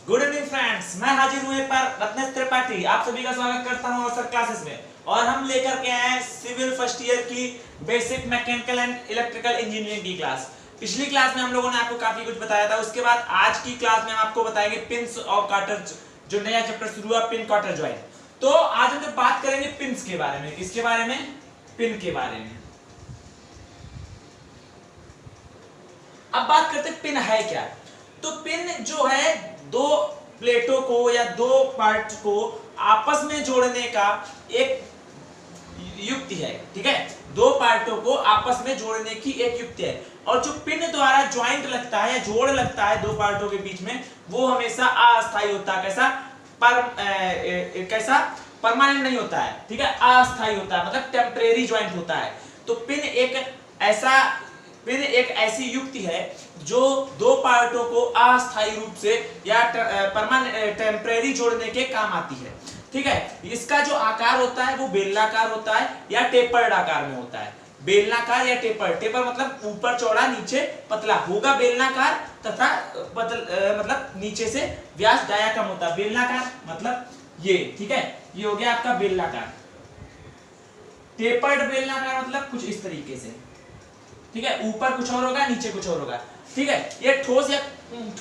Good evening friends, मैं हाजिर हूँ एक बार रत्नेश त्रिपाठी। आप सभी का स्वागत करता हूँ अवसर क्लासेस में। और हम लेकर के आए हैं सिविल फर्स्ट ईयर की basic mechanical and electrical engineering की क्लास। पिछली क्लास में हम लोगों ने आपको काफी कुछ बताया था। उसके बाद आज की क्लास में हम आपको बताएंगे पिंस और काटर, जो नया चैप्टर शुरू हुआ, पिन काटर ज्वाइंट। तो आज हम जब बात करेंगे पिंस के बारे में, किसके बारे में? पिन के बारे में। अब बात करते हैं पिन है क्या। तो पिन जो है दो प्लेटों को या दो पार्ट को आपस में जोड़ने का एक युक्ति है। ठीक है, दो पार्टों को आपस में जोड़ने की एक युक्ति है। और जो पिन द्वारा ज्वाइंट लगता है या जोड़ लगता है दो पार्टों के बीच में, वो हमेशा अस्थायी होता है। कैसा परमानेंट नहीं होता है। ठीक है, अस्थायी होता है, मतलब टेम्परेरी ज्वाइंट होता है। तो पिन एक ऐसी युक्ति है जो दो पार्टों को अस्थायी रूप से या परमानेंट टेम्परेरी जोड़ने के काम आती है। ठीक है, इसका जो आकार होता है वो बेलनाकार होता है या टेपर्ड आकार में होता है। बेलनाकार या टेपर मतलब ऊपर चौड़ा नीचे पतला होगा बेलनाकार, तथा मतलब नीचे से व्यास दाया कम होता है। बेलनाकार मतलब ये, ठीक है, ये हो गया आपका बेलनाकार। टेपर्ड बेलनाकार मतलब कुछ इस तरीके से। ठीक है, ऊपर कुछ और होगा, नीचे कुछ और होगा। ठीक है, ये ठोस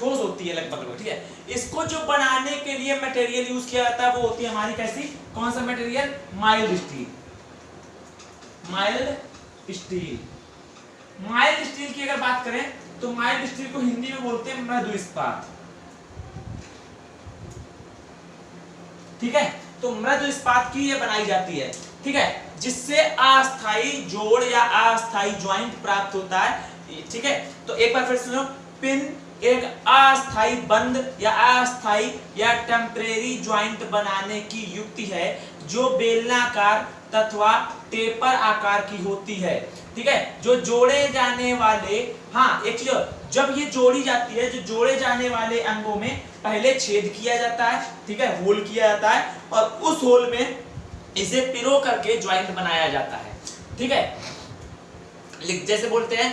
होती है लगभग। ठीक है, इसको जो बनाने के लिए मटेरियल यूज किया जाता है वो होती है हमारी कैसी, कौन सा material? Mild steel. Mild steel की अगर बात करें तो माइल्ड स्टील को हिंदी में बोलते हैं मृदु इस्पात। ठीक है, तो मृदु इस्पात की ये बनाई जाती है। ठीक है, जिससे अस्थायी जोड़ या अस्थायी ज्वाइंट प्राप्त होता है। ठीक है, तो एक बार फिर सुनो, पिन एक अस्थायी बंध या अस्थायी या टेम्परेरी ज्वाइंट बनाने की युक्ति है जो बेलनाकार तथा टेपर आकार की होती है। ठीक है, जो जोड़े जाने वाले, हाँ एक चीज, जब ये जोड़ी जाती है, जो जोड़े जाने वाले अंगों में पहले छेद किया जाता है। ठीक है, होल किया जाता है और उस होल में इसे पिरो करके ज्वाइंट बनाया जाता है। ठीक है, जैसे बोलते हैं,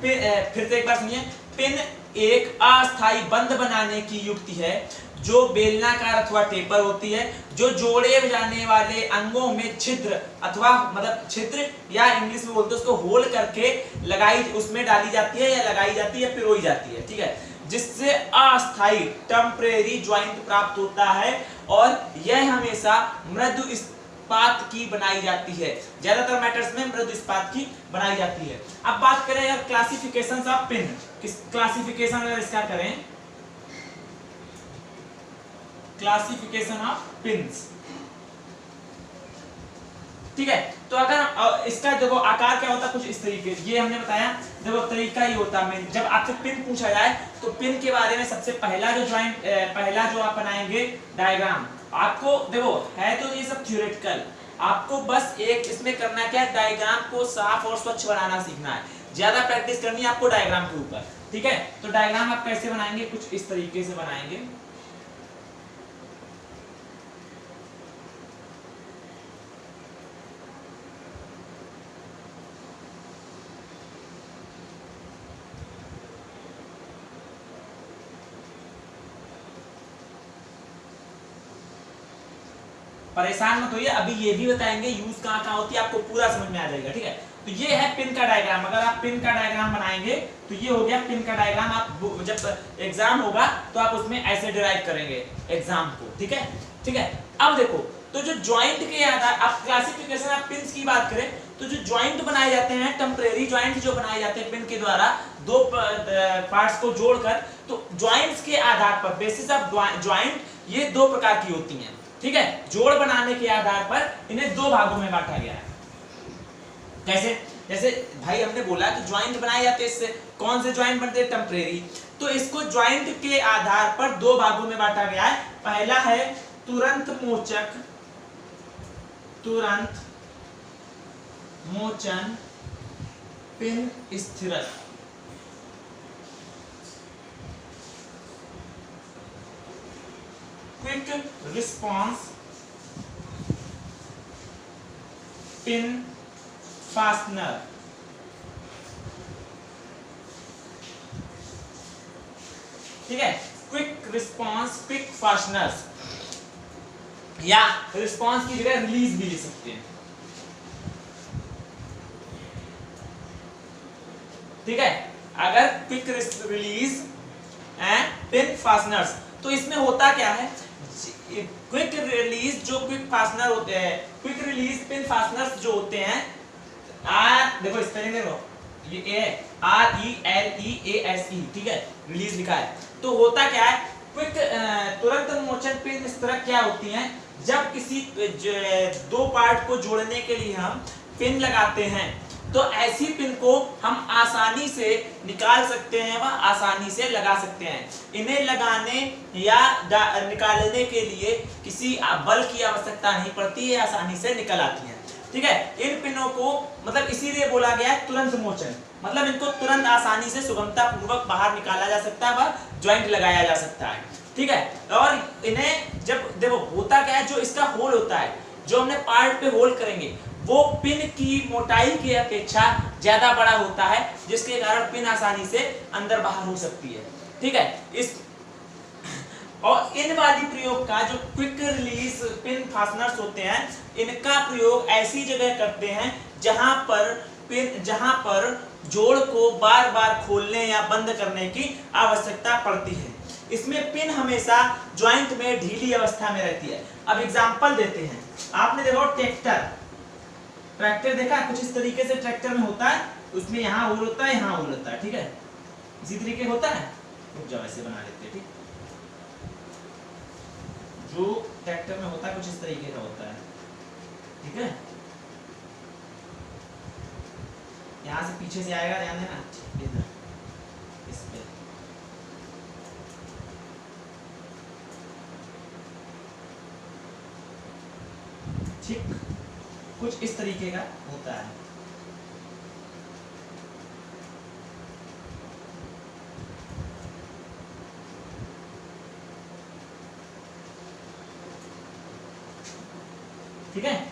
फिर से एक बार सुनिए, पिन एक अस्थायी बंध बनाने की युक्ति है जो बेलनाकार अथवा टेपर होती है, जो जोड़े जाने वाले अंगों में छिद्र अथवा मतलब छिद्र या इंग्लिश में बोलते हैं उसको होल करके उसमें डाली जाती है या लगाई जाती है, पिरोई जाती है। ठीक है, जिससे अस्थायी टेम्परेरी ज्वाइंट प्राप्त होता है और यह हमेशा मृदु इस्पात की बनाई जाती है। ज्यादातर मैटर्स में मृदु इस्पात की बनाई जाती है। अब बात करें यार क्लासिफिकेशंस ऑफ पिन, किस क्लासिफिकेशन अगर इसका करें, क्लासिफिकेशन ऑफ पिन्स। ठीक है, तो अगर इसका देखो आकार क्या होता है, कुछ इस तरीके, ये हमने बताया। देखो तरीका ये होता है, जब आपसे पिन पूछा जाए तो पिन के बारे में सबसे पहला जो आप बनाएंगे डायग्राम। आपको देखो है तो ये सब थ्योरेटिकल, आपको बस एक इसमें करना क्या है, डायग्राम को साफ और स्वच्छ बनाना सीखना है। ज्यादा प्रैक्टिस करनी है आपको डायग्राम के ऊपर। ठीक है, तो डायग्राम आप कैसे बनाएंगे, कुछ इस तरीके से बनाएंगे। परेशान मत होइए, अभी ये भी बताएंगे यूज कहाँ होती है, आपको पूरा समझ में आ जाएगा। ठीक है, तो ये है पिन का डायग्राम। अगर आप पिन का डायग्राम बनाएंगे तो ये हो गया पिन का डायग्राम। आप जब एग्जाम होगा तो आप उसमें ऐसे डिराइव करेंगे एग्जाम को। ठीक है, ठीक है। अब देखो, तो जो ज्वाइंट के आधार, आप क्लासिफिकेशन ऑफ पिन्स की बात करें तो जो ज्वाइंट बनाए जाते हैं, टेम्परेरी ज्वाइंट जो बनाए जाते हैं पिन के द्वारा दो पार्ट्स को जोड़कर, तो ज्वाइंट्स के आधार पर, बेसिस ऑफ ज्वाइंट, ये दो प्रकार की होती हैं। ठीक है, जोड़ बनाने के आधार पर इन्हें दो भागों में बांटा गया है। कैसे? जैसे भाई हमने बोला कि ज्वाइंट बनाए जाते हैं, इससे कौन से ज्वाइंट बनते हैं? टेम्परेरी। तो इसको ज्वाइंट के आधार पर दो भागों में बांटा गया है। पहला है तुरंत मोचन पिन स्थिरक। Quick response pin fastener. ठीक है, क्विक रिस्पॉन्स क्विक फास्टनर्स, या रिस्पॉन्स की जगह रिलीज भी लिख सकते हैं। ठीक है, अगर quick release and pin fasteners, तो इसमें होता क्या है, क्विक रिलीज जो क्विक फास्टनर होते हैं, क्विक रिलीज पिन फास्टनर्स जो होते हैं, देखो स्पेलिंग देखो, ये ए RELEASE, ठीक है, रिलीज लिखा है। तो होता क्या है, क्विक तुरंत मोशन पिन इस तरह क्या होती हैं, जब किसी दो पार्ट को जोड़ने के लिए हम पिन लगाते हैं, तो ऐसी पिन को हम आसानी से निकाल सकते हैं व आसानी से लगा सकते हैं। इन्हें लगाने या निकालने के लिए किसी बल की आवश्यकता नहीं पड़ती है, आसानी से निकल आती है। ठीक है, इन पिनों को मतलब इसीलिए बोला गया है तुरंत मोशन, मतलब इनको तुरंत आसानी से सुगमता पूर्वक बाहर निकाला जा सकता है व ज्वाइंट लगाया जा सकता है। ठीक है, और इन्हें जब देखो होता क्या है, जो इसका होल होता है, जो हमने पार्ट पे होल करेंगे, वो पिन की मोटाई की अपेक्षा ज्यादा बड़ा होता है, जिसके कारण पिन आसानी से अंदर बाहर हो सकती है। ठीक है, इस और इन वाली प्रयोग का जो क्विक रिलीज पिन फास्टनर्स होते हैं, इनका प्रयोग ऐसी जगह करते हैं जहां पर जोड़ को बार बार खोलने या बंद करने की आवश्यकता पड़ती है। इसमें पिन हमेशा ज्वाइंट में ढीली अवस्था में रहती है। अब एग्जांपल देते हैं, आपने देखो ट्रैक्टर देखा, कुछ इस तरीके से ट्रैक्टर में होता है, उसमें यहाँ होल होता है, यहाँ होल होता है। ठीक है, इसी तरीके होता है, रुक जाओ ऐसे बना लेते हैं। ठीक, जो ट्रैक्टर में होता है कुछ इस तरीके का होता है। ठीक है, यहाँ से पीछे से आएगा, ध्यान देना, इधर इस पे। ठीक, कुछ इस तरीके का होता है। ठीक है,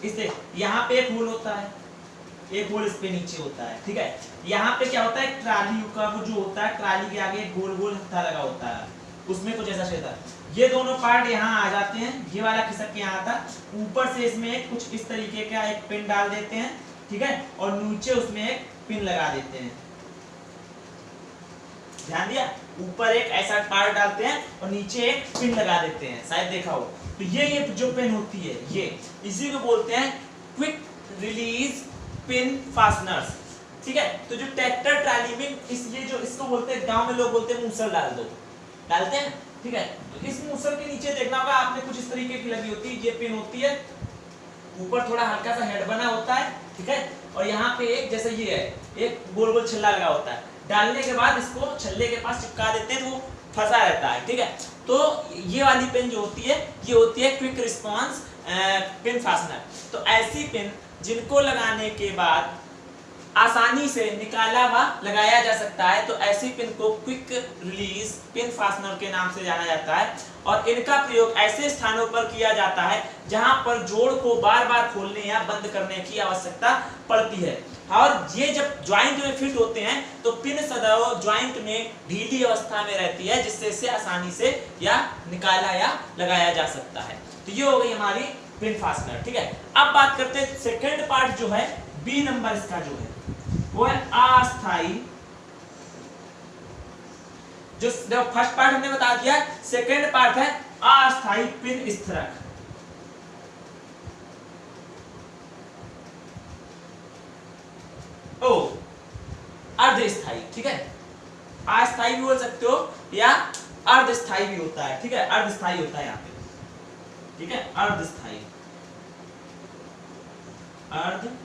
इससे यहाँ पे एक होल होता है, एक होल इस पे नीचे होता है। ठीक है, यहाँ पे क्या होता है, ट्राली का वो जो होता है, ट्राली के आगे एक गोल गोल हत्था लगा होता है, उसमें कुछ ऐसा छेद है। ये दोनों पार्ट यहाँ आ जाते हैं, ये वाला खिसक के यहाँ आता, ऊपर से इसमें कुछ इस तरीके का एक पिन डाल देते हैं। ठीक है, और नीचे उसमें एक पिन लगा देते हैं। ध्यान दिया, ऊपर एक ऐसा पार्ट डालते हैं और नीचे एक पिन लगा देते हैं, शायद देखा हो। तो ये जो पिन होती है, ये इसी को बोलते हैं क्विक रिलीज पिन फास्टनर्स। ठीक है, तो जो ट्रैक्टर ट्राली में ये जो इसको बोलते हैं, गांव में लोग बोलते हैं मूसल डाल दो, डालते हैं। ठीक है, तो इस मूसल के नीचे देखना होगा आपने, कुछ इस तरीके की लगी होती है, ये पिन होती है, ऊपर थोड़ा हल्का सा हेड बना होता है। ठीक है, और यहाँ पे एक जैसे ये है, एक गोल गोल छल्ला लगा होता है, डालने के बाद इसको छल्ले के पास चिपका देते हैं, तो वो फंसा रहता है। ठीक है, तो ये वाली पिन जो होती है, ये होती है क्विक रिस्पॉन्स पिन फास्टनर। तो ऐसी पिन जिनको लगाने के बाद आसानी से निकाला व लगाया जा सकता है, तो ऐसी पिन को क्विक रिलीज पिन फास्टनर के नाम से जाना जाता है। और इनका प्रयोग ऐसे स्थानों पर किया जाता है जहां पर जोड़ को बार बार खोलने या बंद करने की आवश्यकता पड़ती है। और ये जब ज्वाइंट में फिट होते हैं, तो पिन सदैव ज्वाइंट में ढीली अवस्था में रहती है, जिससे इसे आसानी से या निकाला या लगाया जा सकता है। तो ये हो गई हमारी पिन फास्टनर। ठीक है, अब बात करते हैं सेकेंड पार्ट जो है, बी नंबर इसका जो है वो है अस्थाई। जो फर्स्ट पार्ट हमने बता दिया, सेकेंड पार्ट है अस्थाई पिन स्थिरक। ओ अर्धस्थाई। ठीक है, अस्थाई भी बोल सकते हो या अर्धस्थाई भी होता है। ठीक है, अर्धस्थाई होता है यहाँ पे। ठीक है, अर्धस्थाई, अर्धस्थाई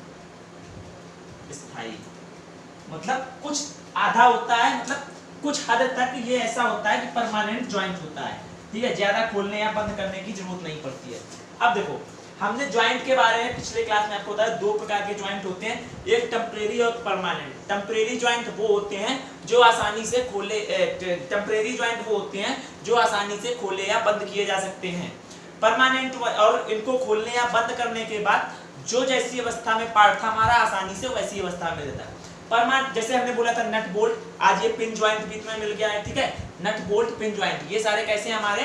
मतलब कुछ आधा होता है, मतलब कुछ हद तक ये ऐसा होता है कि परमानेंट ज्वाइंट होता है। ठीक है, ज्यादा खोलने या बंद करने की जरूरत नहीं पड़ती है। अब देखो, हमने ज्वाइंट के बारे में पिछले क्लास में आपको बताया, दो प्रकार के ज्वाइंट होते हैं, एक टेम्परेरी और परमानेंट। टेम्परेरी ज्वाइंट वो होते हैं जो आसानी से खोले टेम्परेरी ज्वाइंट वो होते हैं जो आसानी से खोले या बंद किए जा सकते हैं। परमानेंट और इनको खोलने या बंद करने के बाद जो जैसी अवस्था में पार्ट था हमारा आसानी से वैसी अवस्था में रहता है। परमानेंट जैसे हमने बोला था नट बोल्ट, आज ये पिन ज्वाइंट भी तुम्हें मिल गया है, ठीक है, नट बोल्ट पिन ज्वाइंट ये सारे कैसे हैं हमारे,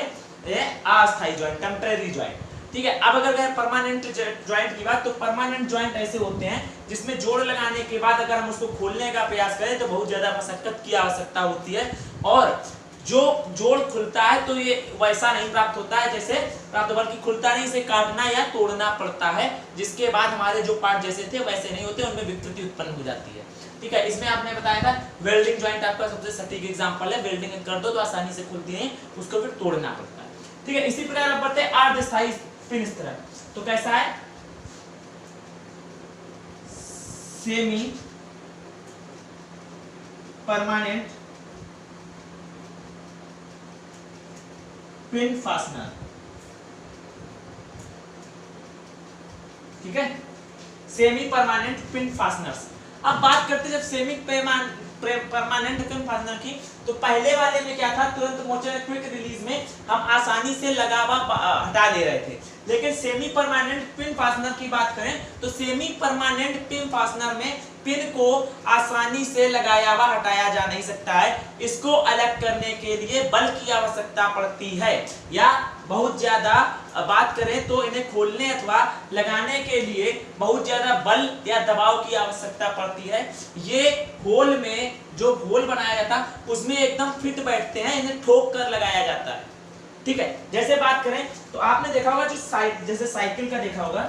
ये अस्थायी ज्वाइंट, टेम्परेरी ज्वाइंट, ठीक है। अब अगर करें परमानेंट ज्वाइंट की बात, तो परमानेंट ज्वाइंट ऐसे होते हैं जिसमें जोड़ लगाने के बाद अगर हम उसको खोलने का प्रयास करें तो बहुत ज्यादा मशक्कत की आवश्यकता होती है, और जो जोड़ खुलता है तो ये वैसा नहीं प्राप्त होता है जैसे प्राप्त, बल्कि खुलता नहीं, इसे काटना या तोड़ना पड़ता है, जिसके बाद हमारे जो पार्ट जैसे थे वैसे नहीं होते, उनमें विकृति उत्पन्न हो जाती है, ठीक है। इसमें आपने बताया था वेल्डिंग ज्वाइंट आपका सबसे सटीक एग्जांपल है, वेल्डिंग कर दो तो आसानी से खुलती है, उसको फिर तोड़ना पड़ता है, ठीक है। इसी प्रकार अब बढ़ते हैं अर्धस्थायी पिन इस तरह, तो कैसा है, सेमी परमानेंट पिन फास्टनर, ठीक है, सेमी परमानेंट पिन फास्टनर्स। अब बात करते हैं जब सेमी परमानेंट पिन फास्टनर की, तो पहले वाले में क्या था, तुरंत मोचर क्विक रिलीज में हम आसानी से लगावा हटा ले रहे थे, लेकिन सेमी परमानेंट पिन फास्टनर की बात करें तो सेमी परमानेंट पिन फास्टनर में पिन को आसानी से लगाया व हटाया जा नहीं सकता है, इसको अलग करने के लिए बल की आवश्यकता पड़ती है, या बहुत ज्यादा बात करें तो इन्हें खोलने अथवा लगाने के लिए बहुत ज्यादा बल या दबाव की आवश्यकता पड़ती है। ये होल में जो होल बनाया जाता है उसमें एकदम फिट बैठते हैं, इन्हें ठोक कर लगाया जाता है, ठीक है। जैसे बात करें तो आपने देखा होगा जो जैसे साइकिल का देखा होगा,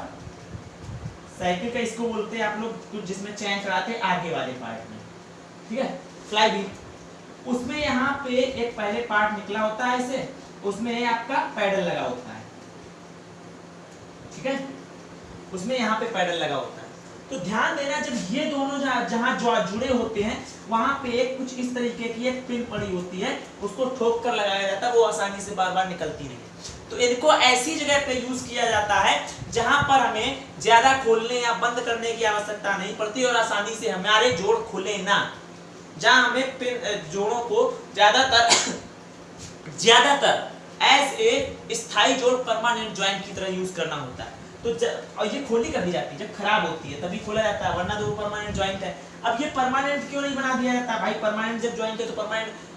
साइकिल का इसको बोलते हैं आप लोग जिसमें चैन चढ़ाते हैं आगे वाले पार्ट में, ठीक है, फ्लाई व्हील, उसमें यहाँ पे एक पहले पार्ट निकला होता है इसे, उसमें आपका पैडल लगा होता है, ठीक है, उसमें यहाँ पे पैडल लगा होता है। तो ध्यान देना जब ये दोनों जहाँ जुड़े होते हैं वहां पे एक कुछ इस तरीके की एक पिन पड़ी होती है, उसको ठोक कर लगाया जाता है, वो आसानी से बार बार निकलती नहीं। तो इनको ऐसी जगह पे यूज किया जाता है जहां पर हमें ज्यादा खोलने या बंद करने की आवश्यकता नहीं पड़ती और आसानी से हमारे जोड़ खुले ना, जहां हमें पिन जोड़ों को ज्यादातर एज ए स्थायी जोड़ परमानेंट ज्वाइंट की तरह यूज करना होता है। तो और ये खोली कर दी जाती है जब खराब होती है तभी खोला जाता है, वरना तो वो परमानेंट ज्वाइंट है। अब ये परमानेंट क्यों नहीं बना दिया जाता भाई, परमानेंट जब ज्वाइंट है तो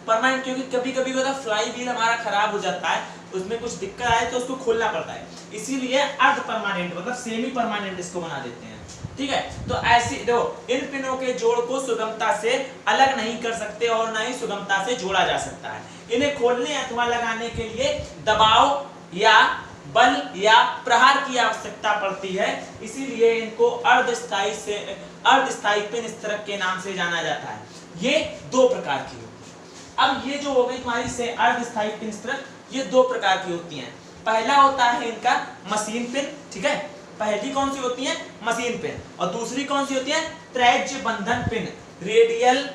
परमानेंट क्योंकि कभी कभी होता फ्लाई व्हील हमारा खराब हो जाता है, उसमें कुछ दिक्कत आए तो उसको खोलना पड़ता है, इसीलिए अर्ध परमानेंट मतलब सेमी परमानेंट इसको बना देते हैं, ठीक है। तो ऐसी देखो इन पिनों के जोड़ को सुगमता से अलग नहीं कर सकते और ना ही सुगमता से जोड़ा जा सकता है। इन्हें खोलने अथवा लगाने के लिए दबाव या बल या प्रहार की आवश्यकता पड़ती है, इसीलिए इनको अर्धस्थायी पिन स्थिरक के नाम से जाना जाता है। ये दो प्रकार की होती है। अब ये जो हो गई तुम्हारी से अर्धस्थायी पिन स्थिरक, ये दो प्रकार की होती हैं। पहला होता है इनका मशीन पिन, ठीक है, पहली कौन सी होती है मशीन पिन, और दूसरी कौन सी होती है त्रेज्य बंधन पिन, रेडियल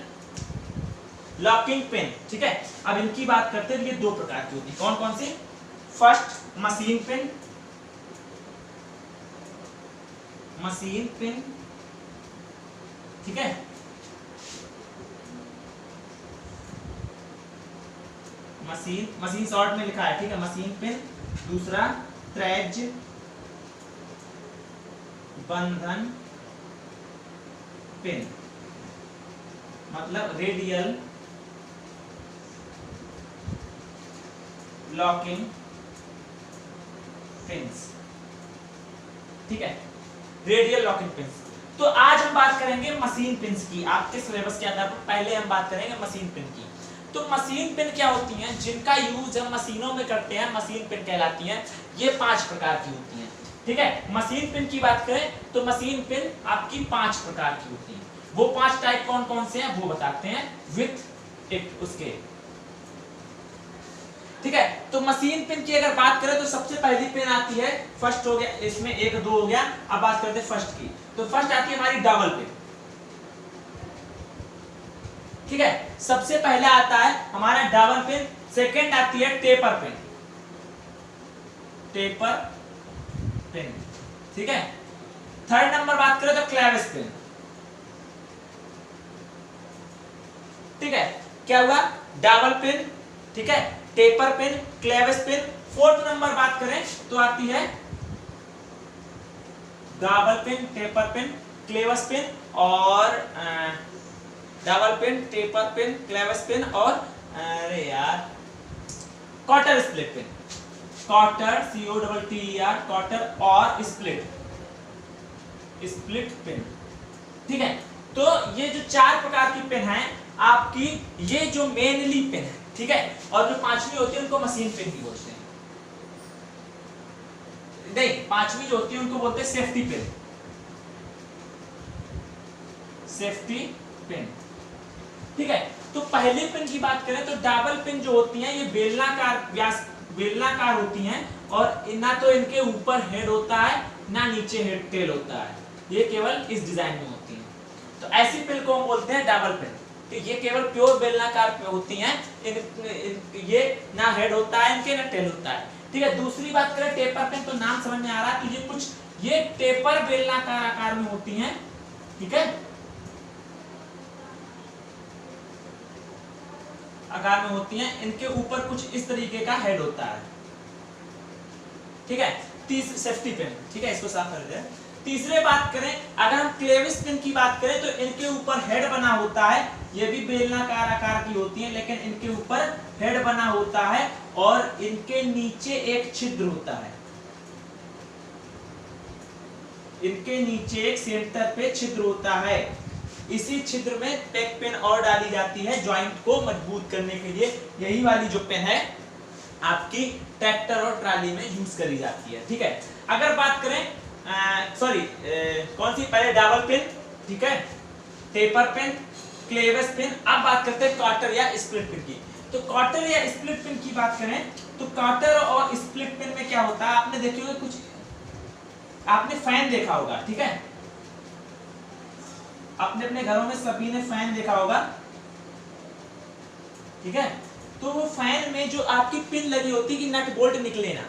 लॉकिंग पिन, ठीक है। अब इनकी बात करते हैं, ये दो प्रकार की होती है, कौन कौन सी, फर्स्ट मशीन पिन, ठीक है, मशीन शॉर्ट में लिखा है, ठीक है, मशीन पिन। दूसरा त्रेज्य बंधन पिन मतलब रेडियल लॉकिंग पिन्स, ठीक है, रेडियल लॉकिंग पिन्स। तो आज हम बात करेंगे मशीन पिन्स की, आपके सिलेबस के आधार पर पहले हम बात करेंगे मशीन पिन की। तो मशीन पिन क्या होती हैं, जिनका यूज हम मशीनों में करते हैं, मशीन पिन कहलाती हैं। ये 5 प्रकार की होती हैं, ठीक है। मशीन पिन की बात करें तो मशीन पिन आपकी 5 प्रकार की होती हैं। वो 5 टाइप कौन कौन से हैं वो बताते हैं विथ एक उसके, ठीक है। तो मशीन पिन की अगर बात करें तो सबसे पहली पिन आती है, फर्स्ट हो गया, इसमें 1 2 हो गया। अब बात करते हैं फर्स्ट की, तो फर्स्ट आती है हमारी डबल पिन, ठीक है। सबसे पहला आता है हमारा डबल पिन, सेकंड आती है टेपर पिन, ठीक है। थर्ड नंबर बात करें तो क्लेविस पिन, ठीक है। क्या हुआ, डबल पिन, ठीक है, taper pin, clevis pin. Fourth number बात करें तो आती है double pin, taper pin, clevis pin और double pin, taper pin, clevis pin और अरे यार cotter split pin, cotter COTTER cotter और स्प्लिट पेन। ठीक है, तो ये जो 4 प्रकार की पेन है आपकी, ये जो मेनली पेन है, ठीक है, और जो 5वीं होती है उनको मशीन पेन भी बोलते हैं। नहीं, 5वीं जो होती है उनको बोलते हैं सेफ्टी पेन, सेफ्टी पेन। ठीक है, तो पहले पेन की बात करें तो डबल पेन जो होती हैं ये बेलनाकार होती हैं और ना तो इनके ऊपर हेड होता है ना नीचे हेड टेल होता है, ये केवल इस डिजाइन में होती हैं। तो ऐसी पेन को हम बोलते हैं डबल पेन। तो ये केवल प्योर बेलनाकार होती हैं, ये ना हेड होता है इनके ना टेल होता है। ठीक है, दूसरी बात करें टेपर पेन, तो नाम समझ में आ रहा है, तो ये टेपर बेलनाकार आकार में होती हैं। ठीक है, आकार में होती हैं, इनके ऊपर कुछ इस तरीके का हेड होता है। ठीक है, सेफ्टी पेन। ठीक है, इसको साफ कर दे। तीसरे बात करें, अगर हम क्लेविस पेन की बात करें तो इनके ऊपर हेड बना होता है, ये भी बेलनाकार आकार की होती है लेकिन इनके ऊपर हेड बना होता है और इनके नीचे एक छिद्र होता है, इनके नीचे एक सेंटर पे छिद्र होता है। इसी छिद्र में टेक पेन और डाली जाती है जॉइंट को मजबूत करने के लिए। यही वाली जो पेन है आपकी ट्रैक्टर और ट्राली में यूज करी जाती है। ठीक है, अगर बात करें कौन सी, पहले डबल पेन, ठीक है, टेपर पेन, क्लेवस पेन। अब बात करते हैं कॉटर या स्प्लिट पेन की। तो कॉटर या स्प्लिट पेन की बात करें तो कॉटर और स्प्लिट पेन में क्या होता है, आपने देखी होगी कुछ, आपने फैन देखा होगा। ठीक है, आपने अपने घरों में सभी ने फैन देखा होगा। ठीक है, तो वो फैन में जो आपकी पिन लगी होती है कि नट बोल्ट निकले ना,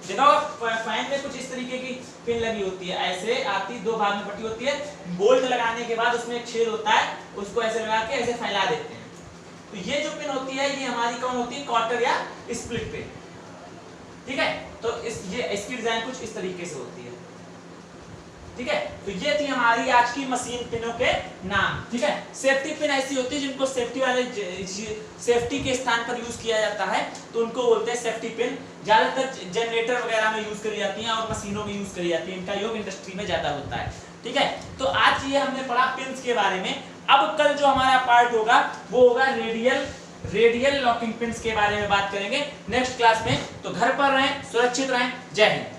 देखा होगा फैन में कुछ इस तरीके की पिन लगी होती है, ऐसे आती, 2 भाग में बटी होती है, बोल्ट लगाने के बाद उसमें एक छेद होता है, उसको ऐसे लगा के ऐसे फैला देते हैं। तो ये जो पिन होती है ये हमारी कौन होती है, कॉटर या स्प्लिट पिन। ठीक है, तो इसकी डिजाइन कुछ इस तरीके से होती है। ठीक है, तो ये थी हमारी आज की मशीन पिनों के नाम। ठीक है, सेफ्टी पिन ऐसी होती है जिनको सेफ्टी के स्थान पर यूज किया जाता है, तो उनको बोलते हैं सेफ्टी पिन। ज्यादातर जनरेटर वगैरह में यूज करी जाती हैं और मशीनों में यूज करी जाती है, इनका योग इंडस्ट्री में ज्यादा होता है। ठीक है, तो आज ये हमने पढ़ा पिन्स के बारे में। अब कल जो हमारा पार्ट होगा वो होगा रेडियल लॉकिंग पिन्स के बारे में बात करेंगे नेक्स्ट क्लास में। तो घर पर रहें, सुरक्षित रहें। जय हिंद।